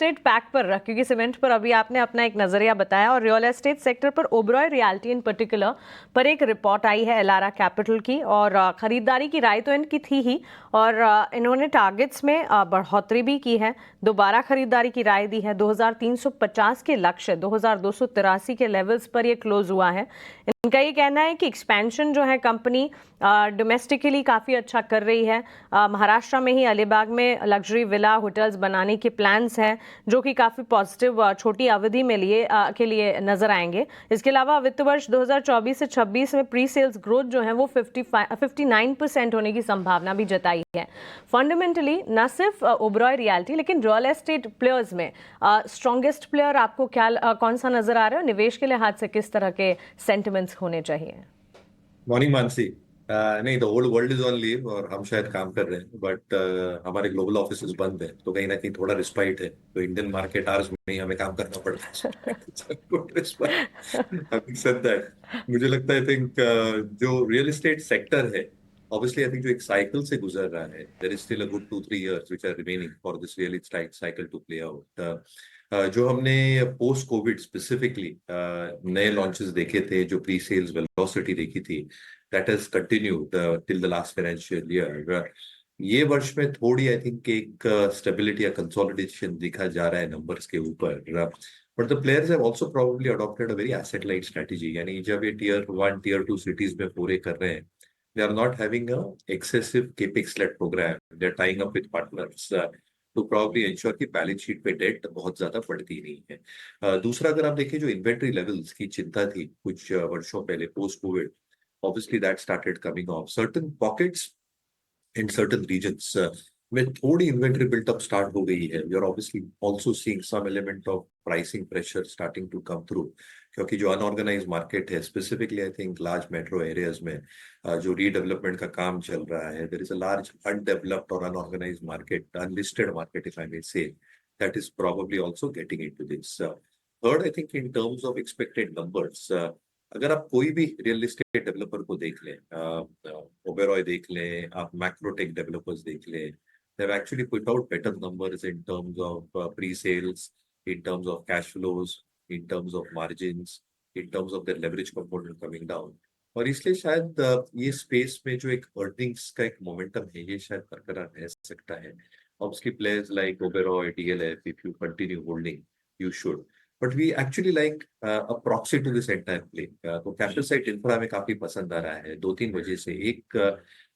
Estate pack पर रख, क्योंकि सीमेंट पर अभी आपने अपना एक नजरिया बताया और रियल एस्टेट सेक्टर पर ओबरॉय रियल्टी इन पर्टिकुलर पर एक रिपोर्ट आई है एलारा कैपिटल की, और खरीदारी की राय तो इनकी थी ही, और इन्होंने टारगेट्स में बढ़ोतरी भी की है। दोबारा खरीदारी की राय दी है। 2350 के लक्ष्य 2283 के लेवल्स पर ये क्लोज हुआ है। इनका ये कहना है कि एक्सपेंशन जो है कंपनी डोमेस्टिकली काफ़ी अच्छा कर रही है। महाराष्ट्र में ही अलीबाग में लग्जरी विला होटल्स बनाने के प्लान्स हैं, जो कि काफ़ी पॉजिटिव छोटी अवधि में के लिए नजर आएंगे। इसके अलावा वित्त वर्ष 2024 से 26 में प्री सेल्स ग्रोथ जो है वो 59% होने की संभावना भी जताई है। फंडामेंटली न सिर्फ ओबरॉय रियल्टी लेकिन रियल एस्टेट प्लेयर्स में स्ट्रॉन्गेस्ट प्लेयर आपको क्या कौन सा नजर आ रहा है? निवेश के लिहाज से किस तरह के सेंटिमेंट्स होने चाहिए? मॉर्निंग मानसी। नहीं, the whole world is on leave और हम शायद काम कर रहे हैं, बट हमारे ग्लोबल ऑफिस बंद है, तो कहीं ना कहीं थोड़ा रिस्पाइट है। तो इंडियन मार्केट आवर्स में ही हमें काम करना पड़ता है। Having said that, मुझे लगता है, आई थिंक जो रियल एस्टेट सेक्टर है, ऑब्वियसली आई थिंक जो एक साइकिल से गुजर रहा है, there is still a good 2-3 years which are remaining for this real estate cycle to play out. जो हमने पोस्ट कोविड स्पेसिफिकली नए लॉन्चेस देखे थे, जो प्री सेल्स वेलोसिटी देखी थी, that has continued till the last financial year. ये वर्ष में थोड़ी आई थिंक एक स्टेबिलिटी या कंसोलिडेशन दिखा जा रहा है नंबर्स के ऊपर, but the players have also probably adopted a very asset light strategy. यानी जब ये टियर 1 टियर 2 सिटीज में पूरे कर रहे हैं, they are not having a excessive capex led program, they're tying up with partners to probably ensure कि balance sheet पे डेट बहुत ज्यादा बढ़ती नहीं है। दूसरा, अगर आप देखें, जो इन्वेंट्री लेवल्स की चिंता थी कुछ वर्षों पहले post Covid, obviously that started coming off. Certain pockets in certain regions में थोड़ी इन्वेंट्री बिल्टअप स्टार्ट हो गई है। We are obviously also seeing some element of pricing pressure starting to come through, क्योंकि जो अनऑर्गेनाइज मार्केट है, specifically I think large metro areas में जो रीडेवलपमेंट का काम चल रहा है, there is a large undeveloped और unorganised market, unlisted market if I may say, that is probably also getting into this. Third, I think in terms of expected numbers, अगर आप कोई भी रियल एस्टेट डेवलपर को देख लें, ओबेरॉय देख लें, आप मैक्रोटेक डेवलपर्स देख लें, they've actually put out better numbers in terms of pre-sales, in terms of cash flows, in terms of margins, in terms of their leverage component coming down. और इसलिए शायद ये स्पेस में जो एक अर्निंग्स का एक मोमेंटम है, ये शायद बरकरार रह सकता है। Obviously players like Oberoi, DLF, if you continue holding, you should. But we actually like a proxy to this entire play. तो कैपिटल साइट इंफ्रा में काफी पसंद आ रहा है 2-3 वजह से। एक,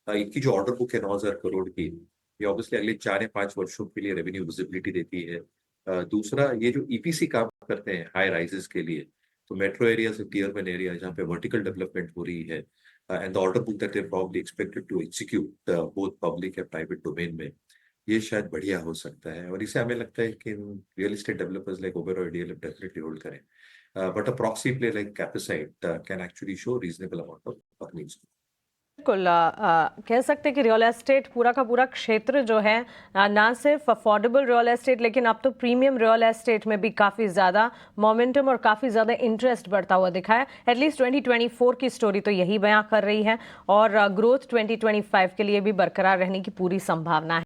इनकी जो ऑर्डर बुक है 9,000 करोड़ की, ये ऑब्वियसली अगले 4 या 5 वर्षों के लिए रेवेन्यू विजिबिलिटी देती है। दूसरा, ये जो ईपीसी काम करते हैं हाई राइजेस के लिए, तो मेट्रो एरिया से टियर 1 एरिया जहाँ पे वर्टिकल डेवलपमेंट हो रही है, and the order book that they probably expected to execute both public and private domain में, ये शायद बढ़िया हो सकता है। और इसे हमें लगता है कि real estate developers like Oberoi, DLF definitely hold करें, but a proxy play like Capacite can actually show reasonable amount of earnings. बिल्कुल, कह सकते हैं कि रियल एस्टेट पूरा का पूरा क्षेत्र जो है, ना सिर्फ अफोर्डेबल रियल एस्टेट लेकिन अब तो प्रीमियम रियल एस्टेट में भी काफ़ी ज़्यादा मोमेंटम और काफ़ी ज़्यादा इंटरेस्ट बढ़ता हुआ दिखा है। एटलीस्ट 2024 की स्टोरी तो यही बयां कर रही है, और ग्रोथ 2025 के लिए भी बरकरार रहने की पूरी संभावना है।